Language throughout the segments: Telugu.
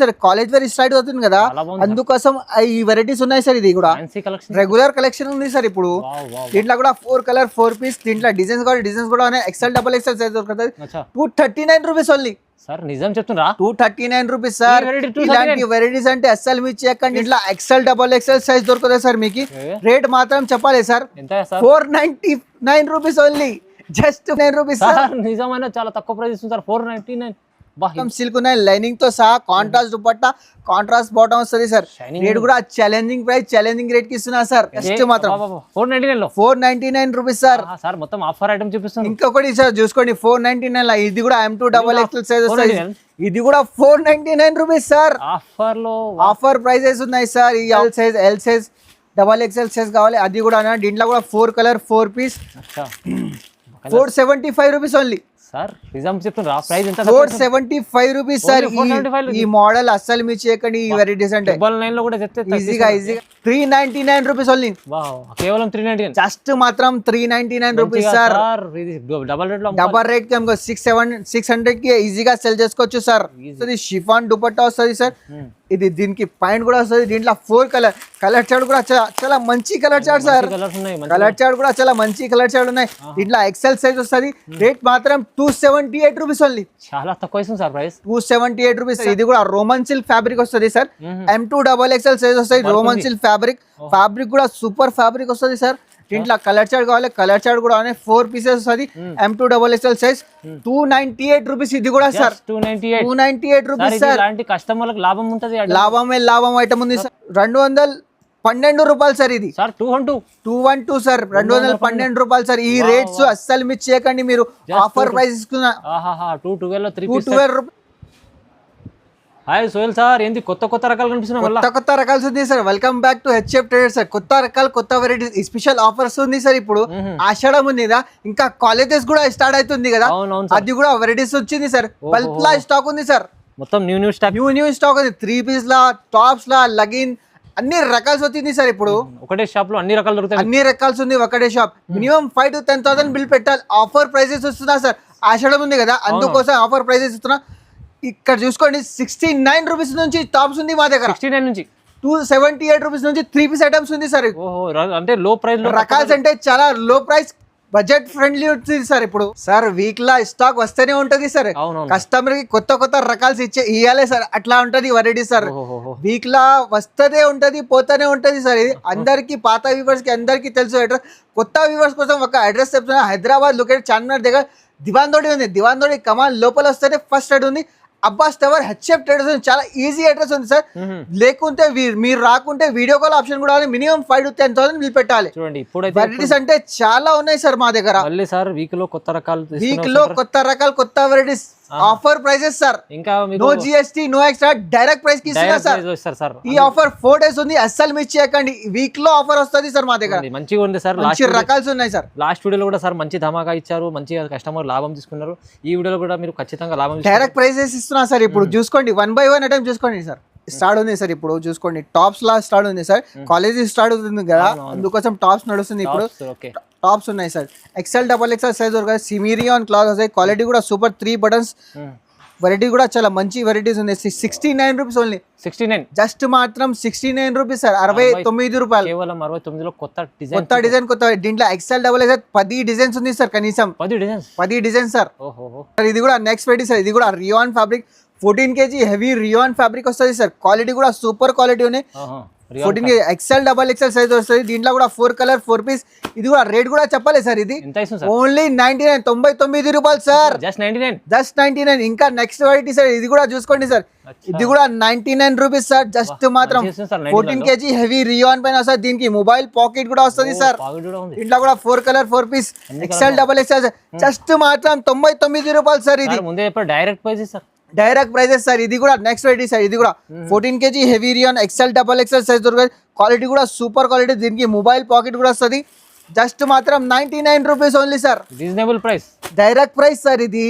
సార్ కాలేజ్ వేర్ స్టార్ట్ అవుతుంది కదా, అందుకోసం ఈ వెరైటీస్ ఉన్నాయి సార్. ఇది కూడా రెగ్యులర్ కలెక్షన్ ఉంది సార్. ఇప్పుడు దీంట్లో కూడా 4 కలర్ 4 పీస్, దీంట్లో డిజైన్స్ కూడా ఉన్నాయి. ఎక్సెల్ డబల్ ఎక్సెల్ సైజ్ దొరుకుతుంది. 239 రూపీస్ ఓన్లీ సార్. నిజం చెప్తున్నా, 239 రూపీస్ సార్. ఇలాంటి వెరైటీస్ అంటే అస్సలు మీ చెక్కండి. ఇట్లా ఎక్సెల్ డబల్ ఎక్సెల్ సైజ్ దొరుకుతుంది సార్. మీకు రేట్ మాత్రం చెప్పాలి sir, 499 rupees only, just 9 rupees sir. నిజమైన చాలా తక్కువ ప్రైస్ ఇస్తుంది సార్, 499. సిల్క్ ఉన్నాయి లైనింగ్ తో సహా, కాంట్రాస్ట్ దుపట్టా, కాంట్రాస్ట్ బాటమ్ వస్తుంది సార్. రేట్ కూడా ఛాలెంజింగ్ ప్రైస్, ఛాలెంజింగ్ రేట్ కి ఇస్తున్నా సార్. జస్ట్ మాత్రం 499 రూపీస్ సార్. సార్ మొత్తం ఆఫర్ ఐటమ్ చూపిస్తాను. ఇంకొకటి సార్ చూసుకోండి, 499 లా ఇది కూడా M2 డబల్ ఎక్స్ఎల్ సైజ్ వస్తుంది. ఇది కూడా 499 రూపీస్ సార్. ఆఫర్ లో ఆఫర్ ప్రైజెస్ ఉన్నాయి సార్. ఈ L size double XL size కావాలి, అది కూడా. దీంట్లో కూడా 4 colour 4 piece, 475 rupees only sir. నిజం చెప్తున్నా, ప్రైస్ ఎంత? 475 రూపీస్ సార్. ఈ మోడల్ అస్సలు మీ చేయకండి. ఈ వెరైటీస్ అంటే 999 లో కూడా చెప్తే ఈజీగా 399 రూపీస్ ఓన్లీ. కేవలం 399, జస్ట్ మాత్రం 399 రూపీస్ సార్. డబల్ రేట్ కి 600 కి ఈజీగా సెల్ చేసుకోవచ్చు సార్. షిఫాన్ దుపట్టా వస్తుంది సార్. ఇది దీనికి పాయింట్ కూడా వస్తుంది. దీంట్లో 4 కలర్ చార్ట్ కూడా చాలా మంచి colour chart sir. Colour chart కూడా చాలా మంచి కలర్ చార్ట్ ఉన్నాయి. దీంట్లో ఎక్సెల్ సైజ్ వస్తుంది. రేట్ మాత్రం 278 రూపీస్ ఓన్లీ, చాలా తక్కువ సార్ ప్రైస్. 278 రూపీస్. ఇది కూడా రోమన్ సిల్క్ ఫ్యాబ్రిక్ వస్తుంది sir. M2 double XL size వస్తుంది. రోమన్ సిల్క్ ఫ్యాబ్రిక్ కూడా సూపర్ ఫ్యాబ్రిక్ వస్తుంది సార్. దీంట్లో కలర్ చార్ట్ కావాలి, కలర్ చార్ట్ కూడా 4 పీసెస్ వస్తుంది. M2 double XL size 298 rupees. ఇది కూడా సార్ 298 రూపీస్ సార్. కస్టమర్లకు లాభం ఉంటుంది, లాభం ఐటమ్ ఉంది సార్. 212 రూపాయలు సార్. ఇది సార్ 212 సార్, 212 రూపాయలు సార్. ఈ రేట్స్ అస్సలు మిస్ చేయకండి మీరు. ఆఫర్ ప్రైస్ ఇస్తున్నా 212 రూపాయలు. హాయ్ సోహెల్ సార్, ఏంది కొత్త రకాలు కనిపిస్తున్నాయి? కొత్త రకాలు ఉంది sir. Welcome back to HF traders sir. కొత్త రకాలు, కొత్త వెరైటీస్, స్పెషల్ ఆఫర్స్ ఉంది సార్. ఇప్పుడు ఆషాఢం ఉంది కదా, ఇంకా కాలేజెస్ కూడా స్టార్ట్ అవుతుంది కదా, అది కూడా వెరైటీస్ వచ్చింది సార్. బల్క్ లా స్టాక్ ఉంది సార్. మొత్తం న్యూ స్టాక్ ఉంది. 3 పీస్ లా, టాప్స్ లా, లగిన్ అన్ని రకాలు వచ్చింది సార్. ఇప్పుడు ఒకటే షాప్ లో అన్ని రకాలు దొరుకుతాయి. అన్ని రకాలు ఉంది ఒకటే షాప్. మినిమం 5 to 10,000 బిల్ పెట్టాలి. ఆఫర్ ప్రైసెస్ వస్తున్నా సార్. ఆషాఢం ఉంది కదా, అందుకోసం ఆఫర్ ప్రైసెస్ ఇస్తున్నా. ఇక్కడ చూసుకోండి, 69 రూపీస్ నుంచి టాప్స్ ఉంది మా దగ్గర. 69 నుంచి 278 రూపీస్ నుంచి 3 పీస్ ఐటమ్స్ ఉంది సార్. అంటే లో ప్రైస్ రకాల్స్ అంటే చాలా లో ప్రైస్, బడ్జెట్ ఫ్రెండ్లీ ఉంటుంది సార్. ఇప్పుడు సార్ వీక్ లా స్టాక్ వస్తేనే ఉంటది సార్. కస్టమర్ కి కొత్త రకాలు ఇవ్వాలి సార్. అట్లా ఉంటది వెరైటీ సార్. వీక్ లా వస్తేనే ఉంటది, పోతానే ఉంటది సార్. ఇది అందరికి, పాత వ్యూవర్స్ కి అందరికి తెలుసు అడ్రస్. కొత్త వ్యూవర్స్ కోసం ఒక అడ్రస్ చెప్తున్నా. హైదరాబాద్ లొకేట్ చార్మినార్ దగ్గర దివాన్ ఉంది. దివాన్ కమాన్ లోపల వస్తేనే ఫస్ట్ అడ్ ఉంది. Abbas tower HF traders. చాలా ఈజీ అడ్రస్ ఉంది సార్. లేకుంటే మీరు రాకుంటే వీడియో కాల్ ఆప్షన్ కూడా మినిమం 5 to 10,000 బిల్ పెట్టాలి. చూడండి, ఇప్పుడు వెరైటీస్ అంటే చాలా ఉన్నాయి సార్ మా దగ్గర. సార్ వీక్ లో కొత్త రకాలు, కొత్త వెరైటీస్, ఆఫర్ ప్రైసెస్ సార్. ఇంకా no GST, no extra, direct price కి ఇస్తున్నా సార్. ఈ ఆఫర్ 4 days ఉంది, అస్సలు మిస్ చేయకండి. వీక్ లో ఆఫర్ వస్తుంది సార్ మా దగ్గర. మంచిగా ఉంది సార్. మంచి రకాలు ఉన్నాయి సార్. లాస్ట్ వీడియోలో కూడా సార్ మంచి ధమాకా ఇచ్చారు, మంచిగా కస్టమర్ లాభం తీసుకున్నారు. ఈ వీడియోలో కూడా మీరు ఖచ్చితంగా లాభం, డైరెక్ట్ ప్రైసెస్ ఇస్తున్నా సార్. ఇప్పుడు చూసుకోండి, 1 by 1 ఐటమ్ చూసుకోండి సార్. స్టార్ట్ ఉంది సార్. ఇప్పుడు చూసుకోండి, టాప్స్ లా స్టార్ట్ ఉంది సార్. కాలేజ్ స్టార్ట్ అవుతుంది కదా, అందుకోసం టాప్స్ నడుస్తుంది. ఇప్పుడు టాప్స్ ఉన్నాయి sir. XL double XL size దొరకాలి. సిమిరియాన్ క్లాత్ వస్తాయి. క్వాలిటీ కూడా సూపర్. 3 buttons వెరైటీ కూడా చాలా మంచి వెరైటీస్ ఉన్నాయి. 69 రూపీస్ ఓన్లీ. 69 జస్ట్ మాత్రం 69 రూపీస్ సార్. 69 రూపాయలు. కేవలం 69 లో కొత్త డిజైన్. దీంట్లో ఎక్సెల్ డబల్ ఎక్సెల్ 10 డిజైన్స్ ఉంది సార్. కనీసం 10 డిజైన్స్ సార్. ఇది కూడా నెక్స్ట్ వెరైటీ సార్. ఇది కూడా rayon fabric, 14 kg heavy rayon fabric వస్తుంది సార్. క్వాలిటీ కూడా సూపర్ క్వాలిటీ ఉన్నాయి. 14 kg XL double XL size వస్తుంది. దీంట్లో కూడా 4 కలర్ 4 పీస్. ఇది కూడా రేట్ కూడా చెప్పాలి సార్. ఇది ఓన్లీ 99 రూపాయలు సార్. జస్ట్ 99. ఇంకా నెక్స్ట్ వెరైటీ సార్. ఇది కూడా చూసుకోండి సార్. ఇది కూడా 99 రూపీస్ సార్. జస్ట్ మాత్రం 14 kg హెవీ రియాన్ పైన సార్. దీనికి మొబైల్ పాకెట్ కూడా వస్తుంది సార్. దీంట్లో కూడా 4 colour 4 piece XL double XL just మాత్రం 99 రూపాయలు సార్. ఇది డైరెక్ట్ ప్రైజెస్ సార్. ఇది కూడా నెక్స్ట్ వెరైటీ సార్. ఇది కూడా 14 kg heavy rayon XL double XL size దొరుకుతుంది. క్వాలిటీ కూడా సూపర్ క్వాలిటీ. దీనికి మొబైల్ పాకెట్ కూడా వస్తుంది. జస్ట్ మాత్రం 99 rupees only sir. Reasonable price, direct price sir. ఇది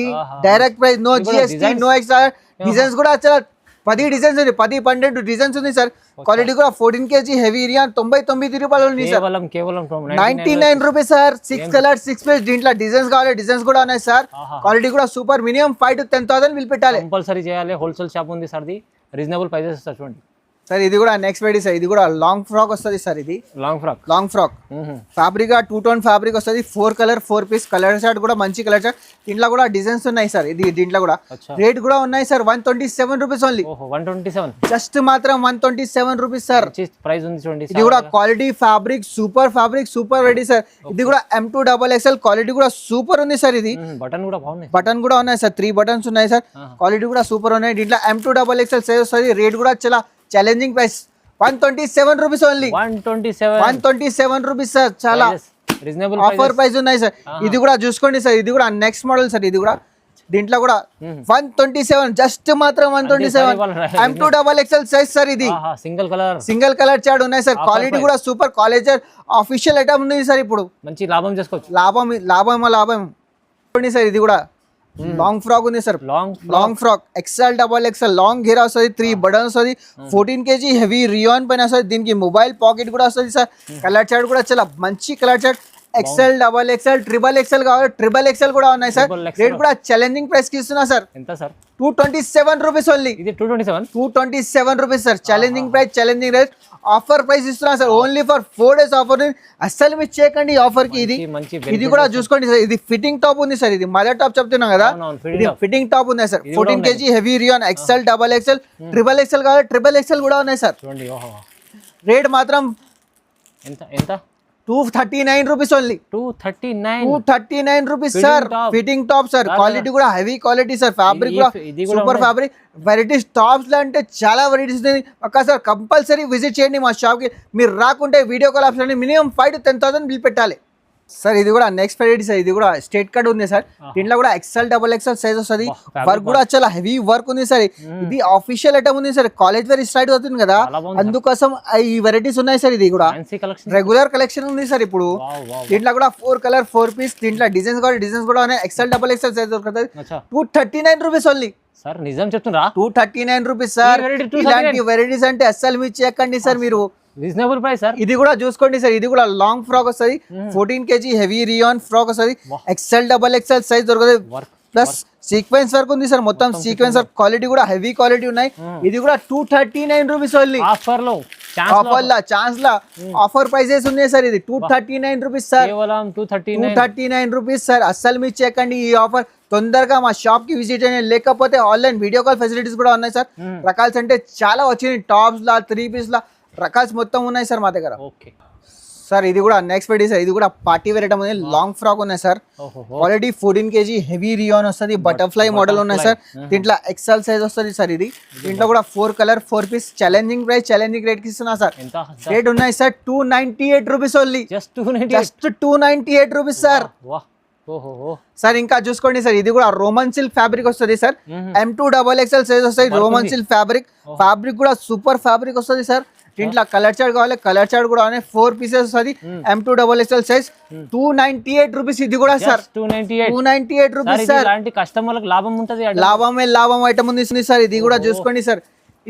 direct price, no GST, no extra. Designs కూడా చాలా 10 డిజైన్స్ ఉంది. 10-12 డిజైన్స్ ఉంది సార్. క్వాలిటీ కూడా 14 kg హెవీ రియాన్ 99 రూపాయలు ఉంది సార్. కేవలం 99 రూపీస్ సార్. 6 colour 6 piece. దీంట్లో డిజైన్స్ కావాలి, డిజైన్స్ కూడా ఉన్నాయి సార్. క్వాలిటీ కూడా సూపర్. మినిమం 5 to 10,000 బిల్ పెట్టాలి. కంపల్సరీ చేయాలి. హోల్సేల్ షాప్ ఉంది సార్. రీజనబుల్ ప్రైజెస్ ఇస్తారు చూడండి. సార్ ఇది కూడా నెక్స్ట్ వెరైటీ సార్, ఇది కూడా లాంగ్ ఫ్రాక్ వస్తుంది సార్. ఇది long frock fabric two tone fabric వస్తుంది. 4 కలర్ 4 పీస్ కలర్ చార్ట్ కూడా మంచి కలర్ చార్ట్. దీంట్లో కూడా డిజైన్స్ ఉన్నాయి సార్. ఇది దీంట్లో కూడా రేట్ కూడా ఉన్నాయి సార్. 127 rupees only. 127 జస్ట్ మాత్రం 127 రూపీస్ సార్. ప్రైస్ ఉంది చూడండి. ఇది కూడా quality fabric super ready sir. ఇది కూడా M2XXL క్వాలిటీ కూడా సూపర్ ఉంది సార్. ఇది బటన్ కూడా ఉన్నాయి సార్. 3 బటన్స్ ఉన్నాయి సార్. క్వాలిటీ కూడా సూపర్ ఉన్నాయి. దీంట్లో M2XXL సైజ్ వస్తుంది. రేట్ కూడా చాలా challenging price 127 rupees only. 127 rupees sir. చాలా రీజనబుల్ ఆఫర్ ప్రైస్ ఉన్నాయి సార్. ఇది కూడా చూసుకోండి సార్. ఇది కూడా నెక్స్ట్ మోడల్ సార్. ఇది కూడా దీంట్లో కూడా 127 జస్ట్ మాత్రం 127 M2XXL సైజ్ సార్. ఇది సింగిల్ కలర్ చార్ట్ ఉన్నాయి సార్. క్వాలిటీ కూడా సూపర్. కాలేజ్ ఆఫీషియల్ ఐటమ్ ఉంది సార్. ఇప్పుడు మంచి లాభం చేసుకోవచ్చు. లాభం సార్. ఇది కూడా లాంగ్ ఫ్రాక్ ఉంది sir. Long frock XL long ఘేరా వస్తుంది. 3 బటన్ వస్తుంది. 14 kg హెవీ రియాన్ పైన వస్తుంది. దీనికి మొబైల్ పాకెట్ కూడా వస్తుంది సార్. కలర్ చార్ట్ కూడా చాలా మంచి కలర్ చార్ట్. XL XXL కావాలి. XXL కూడా ఉన్నాయి సార్. రేట్ కూడా ఛాలెంజింగ్ ప్రైస్ కి ఇస్తున్నా సార్. ఎంత సార్? 227 rupees only. ఇది 227 rupees sir. Challenging rate offer price ఇస్తున్నా sir. Only for 4 days offer. అస్సలు మిస్ చేయకండి ఈ ఆఫర్ కి. ఇది కూడా చూసుకోండి సార్. ఇది ఫిట్టింగ్ టాప్ ఉంది సార్. ఇది మదర్ టాప్ చెప్తున్నా కదా. ఇది ఫిట్టింగ్ టాప్ ఉంది sir. 14 kg heavy rayon XL XXL కావాలి. XXL కూడా ఉన్నాయి సార్. రేట్ మాత్రం ఎంత 239 rupees only. 239 rupees sir. Fitting top sir. Quality కూడా హెవీ క్వాలిటీ సార్. ఫ్యాబ్రిక్ కూడా సూపర్ ఫ్యాబ్రిక్. వెరైటీస్ టాప్స్ లో అంటే చాలా వెరైటీస్ ఉంది. ఒక్కసారి కంపల్సరీ విజిట్ చేయండి మా షాప్ కి. మీరు రాకుంటే video call option minimum 5 to 10,000 bill పెట్టాలి సార్. ఇది కూడా నెక్స్ట్ వెరైటీ సార్. ఇది కూడా స్ట్రేట్ కట్ ఉంది సార్. దీంట్లో కూడా XL సైజ్ వస్తుంది. వర్క్ కూడా చాలా హెవీ వర్క్ ఉంది సార్. ఇది ఆఫీషియల్ ఐటమ్ ఉంది సార్. కాలేజ్ వేర్ స్టైల్ అవుతుంది కదా, అందుకోసం ఈ వెరైటీస్ ఉన్నాయి సార్. ఇది కూడా రెగ్యులర్ కలెక్షన్ ఉంది సార్. ఇప్పుడు దీంట్లో కూడా 4 కలర్ 4 పీస్. దీంట్లో డిజైన్స్ కూడా ఉన్నాయి. XL సైజ్ దొరుకుతుంది. 239 రూపీస్ ఓన్లీ సార్. నిజం చెప్తున్నా 239 రూపీస్ సార్. ఇలాంటి వెరైటీస్ అంటే అస్సలు మిస్ చేయకండి సార్ మీరు. Reasonable price sir. ఇది కూడా చూసుకోండి సార్. ఇది కూడా లాంగ్ ఫ్రాక్ వస్తుంది. 14 kg హెవీ రియాన్ ఫ్రాక్ వస్తుంది. XL సైజ్ దొరుకుతుంది. ప్లస్ సీక్వెన్స్ వర్క్ ఉంది సార్. మొత్తం సీక్వెన్స్ వర్క్. క్వాలిటీ కూడా హెవీ క్వాలిటీ ఉన్నాయి. ఇది కూడా 239 రూపీస్ ఓన్లీ. ఛాన్స్ లా ఆఫర్ ప్రైసెస్ ఉన్నాయి సార్. ఇది 239 రూపీస్ సార్. 239 rupees sir. అస్సలు మిస్ చేయకండి ఈ ఆఫర్. తొందరగా మా షాప్ కి విజిట్ అయ్యండి. లేకపోతే ఆన్లైన్ వీడియో కాల్ ఫెసిలిటీస్ కూడా ఉన్నాయి సార్. రకాల్స్ అంటే చాలా వచ్చినాయి. టాప్స్ లా 3 పీస్ లా రకాల్స్ మొత్తం ఉన్నాయి సార్ మా దగ్గర. సార్ ఇది కూడా నెక్స్ట్ వెరైటీ సార్. ఇది కూడా పార్టీ వేర్ ఐటమ్ ఉంది. లాంగ్ ఫ్రాక్ ఉన్నాయి sir. Quality 14 kg heavy rayon వస్తుంది. బటర్ఫ్లై మోడల్ ఉన్నాయి సార్. దీంట్లో XL సైజ్ వస్తుంది సార్. ఇది దీంట్లో కూడా 4 కలర్ 4 పీస్. ఛాలెంజింగ్ రేట్ కి ఇస్తున్నా సార్. రేట్ ఉన్నాయి sir 298 rupees only. Just 298 rupees sir. Sir ఇంకా చూసుకోండి సార్. ఇది కూడా రోమన్ సిల్క్ ఫ్యాబ్రిక్ వస్తుంది సార్. M2XXL సైజ్ వస్తుంది. రోమన్ సిల్క్ ఫ్యాబ్రిక్ కూడా సూపర్ ఫ్యాబ్రిక్ వస్తుంది సార్. దీంట్లో కలర్ చార్ట్ కావాలి. కలర్ చార్ట్ కూడా 4 పీసెస్ వస్తుంది. M2XXL size 298 rupees. ఇది కూడా సార్ 298 రూపీస్ సార్. కస్టమర్లకు లాభం ఉంటుంది. లాభం ఐటమ్ ఉంది సార్. ఇది కూడా చూసుకోండి సార్.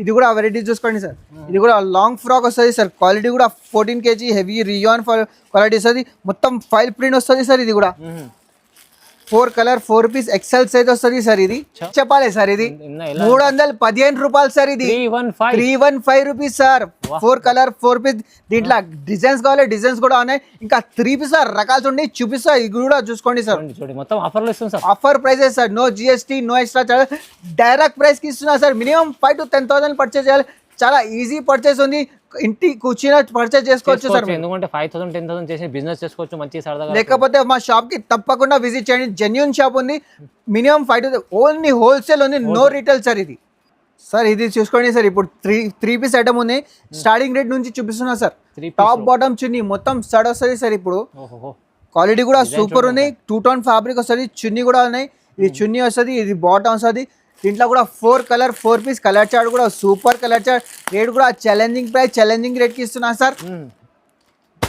ఇది కూడా వెరైటీ చూసుకోండి సార్. ఇది కూడా లాంగ్ ఫ్రాక్ వస్తుంది సార్. క్వాలిటీ కూడా 14 kg హెవీ రియాన్ క్వాలిటీ వస్తుంది. మొత్తం ఫైల్ ప్రింట్ వస్తుంది సార్. ఇది కూడా 4 కలర్ 4 పీస్ XL సైజ్ వస్తుంది సార్. ఇది చెప్పాలి సార్. ఇది 315 రూపాయలు సార్. ఇది 315 రూపీస్ సార్. 4 colour 4 piece. దీంట్లో డిజైన్స్ కావాలి. డిజైన్స్ కూడా ఉన్నాయి. ఇంకా 3 పీస్ సార్ రకాలు ఉన్నాయి. చూపిస్తా. ఇది కూడా చూసుకోండి సార్. మొత్తం offer prices sir. No GST no extra charge. Direct price కి ఇస్తున్నా సార్. మినిమం 5 to 10,000 పర్చేజ్ చేయాలి. చాలా ఈజీ పర్చేస్ ఉంది. ఇంటి కూర్చుని పర్చేస్ చేసుకోవచ్చు సార్. ఎందుకంటే 5,000 10,000 చేసి బిజినెస్ చేసుకోవచ్చు మంచి సరదాగా. లేకపోతే మా షాప్ కి తప్పకుండా విజిట్ చేయండి. జెన్యూన్ షాప్ ఉంది. మినిమం 5 to ఓన్లీ హోల్సేల్ ఉంది. No retail sir. ఇది సార్ ఇది చూసుకోండి సార్. ఇప్పుడు 3 పీస్ ఐటమ్ ఉంది. స్టార్టింగ్ రేట్ నుంచి చూపిస్తున్నా సార్. టాప్ బాటమ్ చున్నీ మొత్తం స్టార్ట్ వస్తుంది సార్. ఇప్పుడు క్వాలిటీ కూడా సూపర్ ఉంది. 2 టోన్ ఫ్యాబ్రిక్ వస్తుంది. చున్నీ కూడా ఉన్నాయి. ఇది చున్నీ వస్తుంది. ఇది బాటమ్ వస్తుంది. దీంట్లో కూడా 4 కలర్ 4 పీస్. కలర్ చార్ట్ కూడా సూపర్ కలర్ చార్ట్. రేట్ కూడా ఛాలెంజింగ్ రేట్ కి ఇస్తున్నా సార్.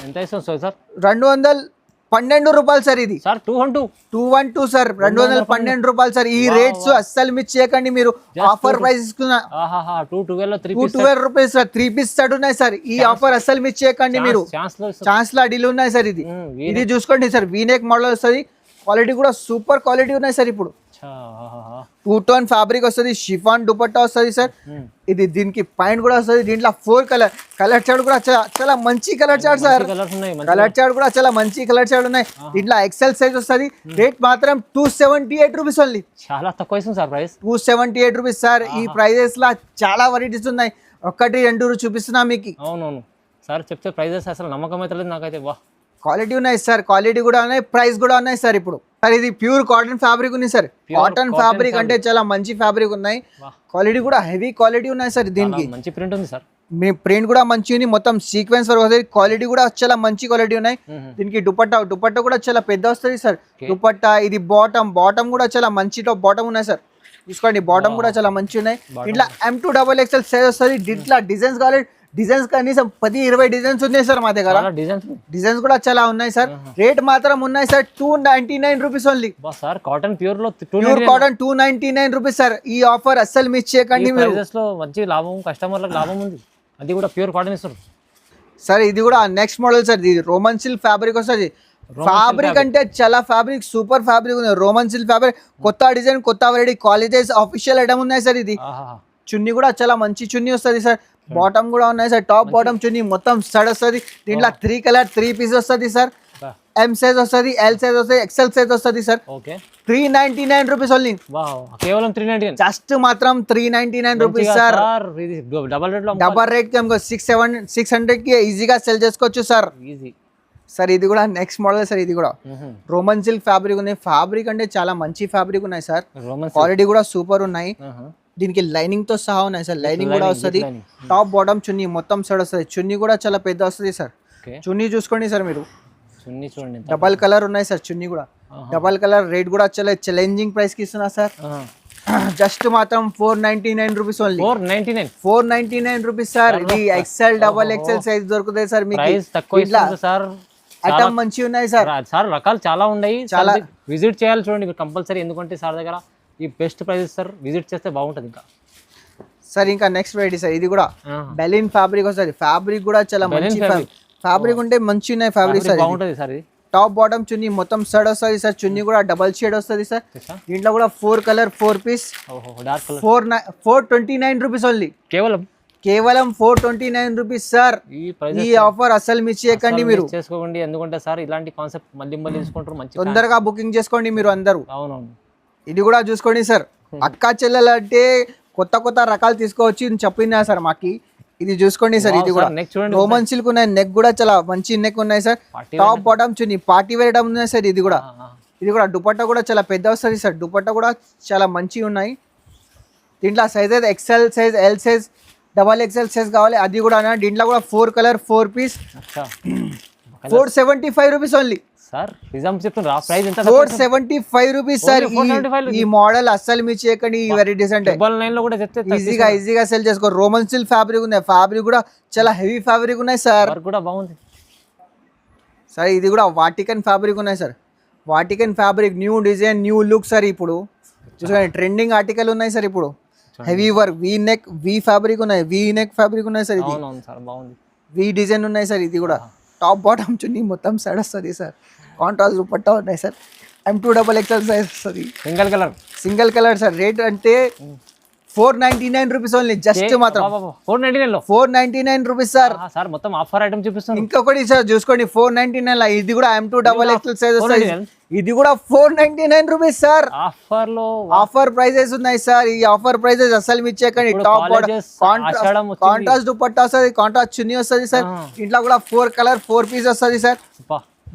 ఎంత ఇస్తుంది సార్? 212 రూపాయలు సార్. ఇది సార్ 212 సార్. 212 రూపాయలు సార్. ఈ రేట్స్ అస్సలు మిస్ చేయకండి మీరు. ఆఫర్ ప్రైస్ ఇస్తున్నా 212 రూపీస్ సార్. 3 పీస్ సెట్ ఉన్నాయి సార్. ఈ ఆఫర్ అస్సలు మిస్ చేయకండి మీరు. ఛాన్స్ లా డీల్ ఉన్నాయి సార్. ఇది చూసుకోండి సార్. వీనెక్ మోడల్ వస్తుంది. క్వాలిటీ కూడా సూపర్ క్వాలిటీ ఉన్నాయి సార్. ఇప్పుడు అచ్చా ఆహాహా. 2 టోన్ ఫ్యాబ్రిక్ వస్తుంది, షిఫాన్ దుపట్టా వస్తుంది సార్. ఇది దీనికి పాయింట్ కూడా వస్తుంది. దీంట్లో 4 కలర్ చార్ట్ కూడా చాలా మంచి కలర్ చార్ట్ సార్. కలర్స్ ఉన్నాయి మంచి కలర్ చార్ట్ కూడా చాలా మంచి కలర్ చార్ట్ ఉన్నాయి. దీంట్లో ఎక్సెల్ సైజ్ వస్తుంది. రేట్ మాత్రం 278 రూపీస్ ఓన్లీ. చాలా తక్కువ ఇస్తుంది సార్ ప్రైస్. 278 rupees sir. ఈ ప్రైజెస్ లా చాలా వెరైటీస్ ఉన్నాయి. 1-2 చూపిస్తున్నా మీకు. అవునవును సార్, చెప్తే ప్రైజెస్ అసలు నమ్మకం అయితే లేదు నాకైతే. వా క్వాలిటీ ఉన్నాయి సార్, క్వాలిటీ కూడా ఉన్నాయి, ప్రైస్ కూడా ఉన్నాయి సార్. ఇప్పుడు సార్ ఇది ప్యూర్ కాటన్ ఫ్యాబ్రిక్ ఉంది సార్. కాటన్ ఫ్యాబ్రిక్ అంటే చాలా మంచి ఫ్యాబ్రిక్ ఉన్నాయి. క్వాలిటీ కూడా హెవీ క్వాలిటీ ఉన్నాయి సార్. దీనికి మంచి ప్రింట్ ఉంది సార్. మీ ప్రింట్ కూడా మంచి ఉంది, మొత్తం సీక్వెన్స్ వర్క్ వస్తుంది. క్వాలిటీ కూడా చాలా మంచి క్వాలిటీ ఉన్నాయి. దీనికి దుపట్టా కూడా చాలా పెద్ద వస్తుంది సార్. దుపట్టా ఇది బాటమ్ కూడా చాలా మంచి బాటమ్ ఉన్నాయి సార్. చూసుకోండి, బాటమ్ కూడా చాలా మంచి ఉన్నాయి. ఇట్లా M2XXL సైజ్ వస్తుంది. దీంట్లో డిజైన్స్ కావాలి, డిజైన్స్ కనీసం 10-20 డిజైన్స్ ఉన్నాయి సార్ మా దగ్గర. డిజైన్స్ కూడా చాలా ఉన్నాయి సార్. రేట్ మాత్రం ఉన్నాయి sir 299 rupees only. Sir cotton pure లో ప్యూర్ కాటన్ 299 రూపీస్ సార్. ఈ ఆఫర్ అస్సలు మిస్ చేయకండి మీరు. లో మంచి లాభం, కస్టమర్లకు లాభం ఉంది. అది కూడా ప్యూర్ కాటన్ ఇస్తారు సార్. ఇది కూడా నెక్స్ట్ మోడల్ సార్. ఇది రోమన్ సిల్క్ ఫ్యాబ్రిక్ వస్తుంది. ఫ్యాబ్రిక్ అంటే చాలా ఫ్యాబ్రిక్, సూపర్ ఫ్యాబ్రిక్ ఉంది. రోమన్ సిల్క్ ఫ్యాబ్రిక్, కొత్త డిజైన్, కొత్త వెరైటీ, కాలేజెస్ ఆఫీషియల్ ఐటమ్ ఉన్నాయి సార్. ఇది చున్నీ కూడా చాలా మంచి చున్నీ వస్తుంది సార్. బాటమ్ కూడా ఉన్నాయి సార్. టాప్ బాటమ్ చున్నీ మొత్తం స్టడ్ వస్తుంది. దీంట్లో 3 కలర్ 3 పీస్ వస్తుంది సార్. M సైజ్ వస్తుంది, L సైజ్ వస్తుంది, XL సైజ్ వస్తుంది సార్. 399 rupees only. కేవలం 399. జస్ట్ మాత్రం 399 రూపీస్ సార్. డబల్ రేట్ కి 600 కి ఈజీగా సెల్ చేసుకోవచ్చు సార్. సార్ ఇది కూడా నెక్స్ట్ మోడల్ సార్. ఇది కూడా రోమన్ సిల్క్ ఫ్యాబ్రిక్ ఉంది. ఫ్యాబ్రిక్ అంటే చాలా మంచి ఫ్యాబ్రిక్ ఉన్నాయి సార్. క్వాలిటీ కూడా సూపర్ ఉన్నాయి. దీనికి లైనింగ్ తో సహా ఉన్నాయి సార్. లైనింగ్ కూడా వస్తుంది. టాప్ బాటమ్ చున్నీ మొత్తం సైడ్ వస్తుంది. చున్నీ కూడా చాలా పెద్ద వస్తుంది సార్. చున్నీ చూసుకోండి సార్ మీరు. చున్నీ చూడండి, డబల్ కలర్ ఉన్నాయి సార్. చున్నీ కూడా డబల్ కలర్. రేట్ కూడా చాలా ఛాలెంజింగ్ ప్రైస్ కి ఇస్తున్నా సార్. జస్ట్ మాత్రం 499 రూపీస్ ఓన్లీ. 499 rupees sir. ఇది XL XXL సైజ్ దొరుకుతాయి సార్ మీకు. ఐటమ్ మంచి ఉన్నాయి సార్. సార్ రకాలు చాలా ఉన్నాయి. చాలా విజిట్ చేయాలి చూడండి కంపల్సరీ. ఎందుకంటే సార్ దగ్గర ఈ బెస్ట్ ప్రైజెస్ సార్. విజిట్ చేస్తే బాగుంటుంది. ఇంకా సార్ ఇంకా నెక్స్ట్ వెరైటీ సార్. ఇది కూడా బెలిన్ ఫ్యాబ్రిక్ వస్తుంది. ఫ్యాబ్రిక్ కూడా చాలా మంచి ఫ్యాబ్రిక్ ఉంటే మంచి ఉన్నాయి ఫ్యాబ్రిక్ సార్. బాగుంటుంది సార్. ఇది టాప్ బాటమ్ చున్నీ మొత్తం సైడ్ వస్తుంది సార్. చున్నీ కూడా డబల్ షేడ్ వస్తుంది సార్. దీంట్లో కూడా 4 కలర్ 4 పీస్. 429 rupees only. కేవలం 429 రూపీస్ సార్. ఈ ఆఫర్ అసలు మిస్ చేయకండి మీరు. చేసుకోండి, ఎందుకంటే సార్ ఇలాంటి కాన్సెప్ట్ మళ్ళీ తీసుకుంటారు. మంచి తొందరగా బుకింగ్ చేసుకోండి మీరు అందరూ. అవునవును. ఇది కూడా చూసుకోండి సార్. అక్క చెల్లెలు అంటే కొత్త రకాలు తీసుకోవచ్చు చెప్పినా సార్ మాకి. ఇది చూసుకోండి సార్. ఇది కూడా రోమన్ సిల్క్ ఉన్నాయి. నెక్ కూడా చాలా మంచి నెక్ ఉన్నాయి సార్. టాప్ బాటమ్ చున్నీ పార్టీ వేర్ ఐటమ్ ఉన్నాయి సార్. ఇది కూడా దుపట్టా కూడా చాలా పెద్ద వస్తుంది సార్. దుపట్టా కూడా చాలా మంచి ఉన్నాయి. దీంట్లో సైజ్ అయితే XL size, L size, XXL size కావాలి. అది కూడా దీంట్లో కూడా 4 colour 4 piece. 475 rupees only sir. నిజం చెప్తున్నా, ప్రైస్ ఎంత? 475 రూపీస్ సార్. ఈ మోడల్ అస్సలు మీ చేయకండి. ఈ వెరైటీస్ అంటే 999 లో కూడా చెప్తే ఈజీగా సెల్ చేసుకో. రోమన్ సిల్క్ ఫ్యాబ్రిక్ ఉన్నాయి. ఫ్యాబ్రిక్ కూడా చాలా హెవీ ఫ్యాబ్రిక్ ఉన్నాయి సార్. కూడా బాగుంది సార్. ఇది కూడా వాటికన్ ఫ్యాబ్రిక్ ఉన్నాయి sir. Vatican fabric new design, new look sir. ఇప్పుడు చూసుకోండి, ట్రెండింగ్ ఆర్టికల్ ఉన్నాయి సార్. ఇప్పుడు హెవీ వర్క్, వి ఫ్యాబ్రిక్ ఉన్నాయి. వి నెక్ ఫ్యాబ్రిక్ ఉన్నాయి సార్. ఇది వి డిజైన్ ఉన్నాయి సార్. ఇది కూడా టాప్ బాటమ్ చున్నీ మొత్తం సైడ్ వస్తుంది సార్. కాంట్రాస్ట్ దుపట్టా ఉన్నాయి సార్. M2XXL సైజ్ వస్తుంది. Single colour sir. రేట్ అంటే 499 రూపీస్ ఓన్లీ. జస్ట్ మాత్రం 499 రూపీస్ సార్. సార్ మొత్తం ఆఫర్ ఐటమ్ చూపిస్తాను. ఇంకొకటి సార్ చూసుకోండి, 499 లా. ఇది కూడా M2XXL సైజ్ వస్తుంది. ఇది కూడా 499 రూపీస్ సార్. ఆఫర్ ప్రైజెస్ ఉన్నాయి సార్. ఈ ఆఫర్ ప్రైజెస్ అసలు మిచ్చేకండి. టాప్ కాంట్రాస్ట్ దుపట్టా వస్తుంది, కాంట్రాస్ట్ చున్నీ వస్తుంది సార్. ఇంట్లో కూడా 4 కలర్ 4 పీస్ వస్తుంది సార్.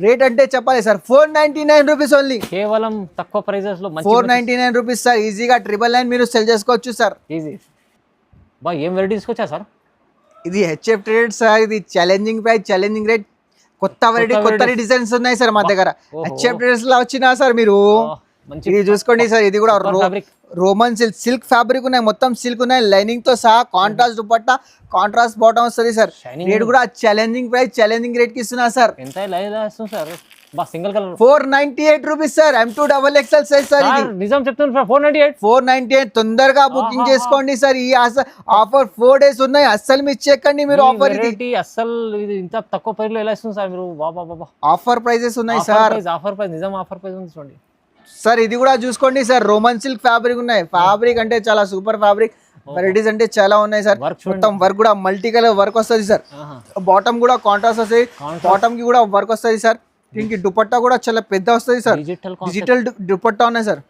రేట్ అంటే చెప్పాలి సార్, 499 రూపీస్ ఓన్లీ. కేవలం తక్కువ ప్రైజెస్ లో 499 రూపీస్ సార్. ఈజీగా 999 మీరు సెల్ చేసుకోవచ్చు సార్. ఈజీ బా. ఏం వెరైటీ తీసుకొచ్చా సార్? ఇది HF ట్రేడ్ సార్. ఇది ఛాలెంజింగ్ ప్రైస్, ఛాలెంజింగ్ రేట్. కొత్త వెరైటీ, కొత్త డిజైన్స్ ఉన్నాయి సార్ మా దగ్గర. HF ట్రేడ్స్ లో వచ్చినా సార్ మీరు. ఇది చూసుకోండి సార్. ఇది కూడా రోమన్ సిల్క్ ఫ్యాబ్రిక్ ఉన్నాయి. మొత్తం సిల్క్ ఉన్నాయి. లైనింగ్ తో సహా కాంట్రాస్ట్ దుపట్టా, కాంట్రాస్ట్ బాటమ్ వస్తుంది సార్. రేట్ కూడా ఛాలెంజింగ్ ప్రైస్, ఛాలెంజింగ్ రేట్ కి ఇస్తున్నా sir. Single colour 498 rupees sir. M2XXL size sir. ఇది నిజం చెప్తున్నా, 498. తొందరగా బుకింగ్ చేసుకోండి సార్. ఈ ఆఫర్ 4 డేస్ ఉన్నాయి. అస్సలు మిస్ చేయకండి మీరు. ఆఫర్ ఇది అస్సలు ఇది ఇంత తక్కువ ప్రైస్ లో ఎలా ఇస్తుంది సార్ మీరు? ఆఫర్ ప్రైజెస్ ఉన్నాయి సార్. ఆఫర్ ప్రైస్ నిజం ఆఫర్ ప్రైస్ ఉంది చూడండి. సార్ ఇది కూడా చూసుకోండి సార్, రోమన్ సిల్క్ ఫ్యాబ్రిక్ ఉన్నాయి. ఫ్యాబ్రిక్ అంటే చాలా సూపర్ ఫ్యాబ్రిక్, వెరైటీస్ అంటే చాలా ఉన్నాయి సార్. మొత్తం వర్క్ కూడా మల్టీ కలర్ వర్క్ వస్తుంది సార్. బాటమ్ కూడా కాంట్రాస్ట్ వస్తుంది, బాటమ్ కి కూడా వర్క్ వస్తుంది సార్. దీనికి దుపట్టా కూడా చాలా పెద్ద వస్తుంది సార్, డిజిటల్ దుపట్టా ఉన్నాయి సార్.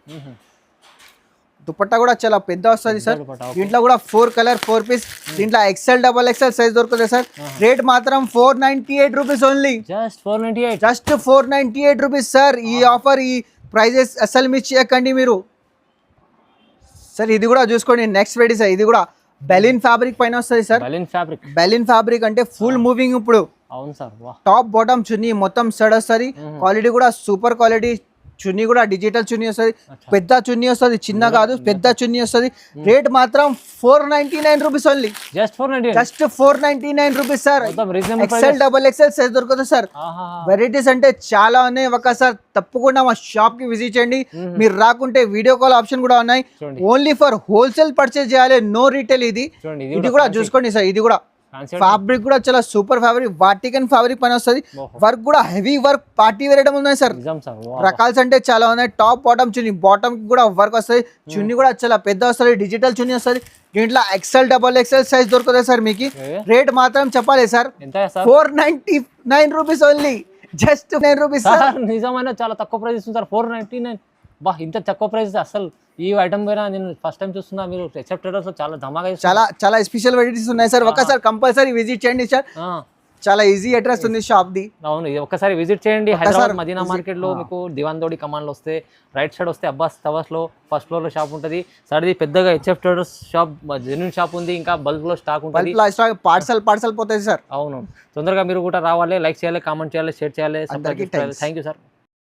దుపట్టా కూడా చాలా పెద్ద వస్తుంది సార్. దీంట్లో కూడా 4 కలర్ 4 పీస్, దీంట్లో ఎక్సెల్ డబల్ ఎక్సెల్ సైజ్ దొరుకుతుంది సార్. రేట్ మాత్రం 498 rupees only, just 498 rupees sir. ఈ ఆఫర్, ఈ ప్రైజెస్ అసలు మిస్ చేయకండి మీరు సార్. ఇది కూడా చూసుకోండి, నెక్స్ట్ వెరైటీ సార్. ఇది కూడా బెలిన్ ఫ్యాబ్రిక్ పైన వస్తుంది సార్. బెలిన్ ఫ్యాబ్రిక్ అంటే ఫుల్ మూవింగ్ ఇప్పుడు. అవును సార్. టాప్ బాటమ్ చున్నీ మొత్తం సెడ్ వస్తుంది. క్వాలిటీ కూడా సూపర్ క్వాలిటీ. చున్నీ కూడా డిజిటల్ చున్నీ వస్తుంది, పెద్ద చున్నీ వస్తుంది, చిన్న కాదు పెద్ద చున్నీ వస్తుంది. రేట్ మాత్రం 499 rupees only, just 499 rupees sir. XL double XL size దొరుకుతుంది సార్. వెరైటీస్ అంటే చాలా ఉన్నాయి. ఒకసారి తప్పకుండా మా షాప్ కి విజిట్ చేయండి. మీరు రాకుంటే వీడియో కాల్ ఆప్షన్ కూడా ఉన్నాయి. ఓన్లీ ఫర్ హోల్సేల్ పర్చేజ్ చేయాలి, నో రీటైల్. ఇది కూడా చూసుకోండి సార్. ఇది కూడా ఫ్యాబ్రిక్ కూడా చాలా సూపర్ ఫ్యాబ్రిక్, వాటికన్ ఫ్యాబ్రిక్ పైన వస్తుంది. వర్క్ కూడా heavy work, party wear item ఉన్నాయి సార్. రకాల్స్ అంటే చాలా ఉన్నాయి. టాప్ బాటమ్ చున్నీ, బాటమ్ కి కూడా వర్క్ వస్తుంది. చున్నీ కూడా చాలా పెద్ద వస్తుంది, డిజిటల్ చున్నీ వస్తుంది. దీంట్లో ఎక్సెల్ డబల్ ఎక్సెల్ సైజ్ దొరుకుతుంది సార్ మీకు. రేట్ మాత్రం చెప్పాలి sir, 499 rupees only, just 9 rupees sir. నిజమైన చాలా తక్కువ ప్రైస్ ఇస్తుంది సార్, 499. బా, ఇంత తక్కువ ప్రైస్ అసలు ఈ ఐటమ్ పైన నేను ఫస్ట్ టైం చూస్తున్నా. మీరు ఎక్సెప్టెడర్స్ చాలా ధమాగా చాలా స్పెషల్ వెరైటీస్ ఉన్నాయి సార్. ఒకసారి కంపల్సరీ విజిట్ చేయండి సార్. చాలా ఈజీ అడ్రస్ ఉంది షాప్ ది. అవును, ఒకసారి విజిట్ చేయండి. హైదరాబాద్ మదీనా మార్కెట్ లో మీకు దివాన్దోడి కమాన్ లో వస్తే రైట్ సైడ్ వస్తే అబ్బాస్ టవర్స్ లో ఫస్ట్ ఫ్లోర్ లో షాప్ ఉంటుంది. సర్ది పెద్దగా HF traders shop, genuine shop ఉంది. ఇంకా బల్క్ లో స్టాక్ ఉంటుంది, పార్సల్ పోతుంది సార్. అవును, తొందరగా మీరు కూడా రావాలి. లైక్ చేయాలి, కామెంట్ చేయాలి, షేర్ చేయాలి. Thank you sir.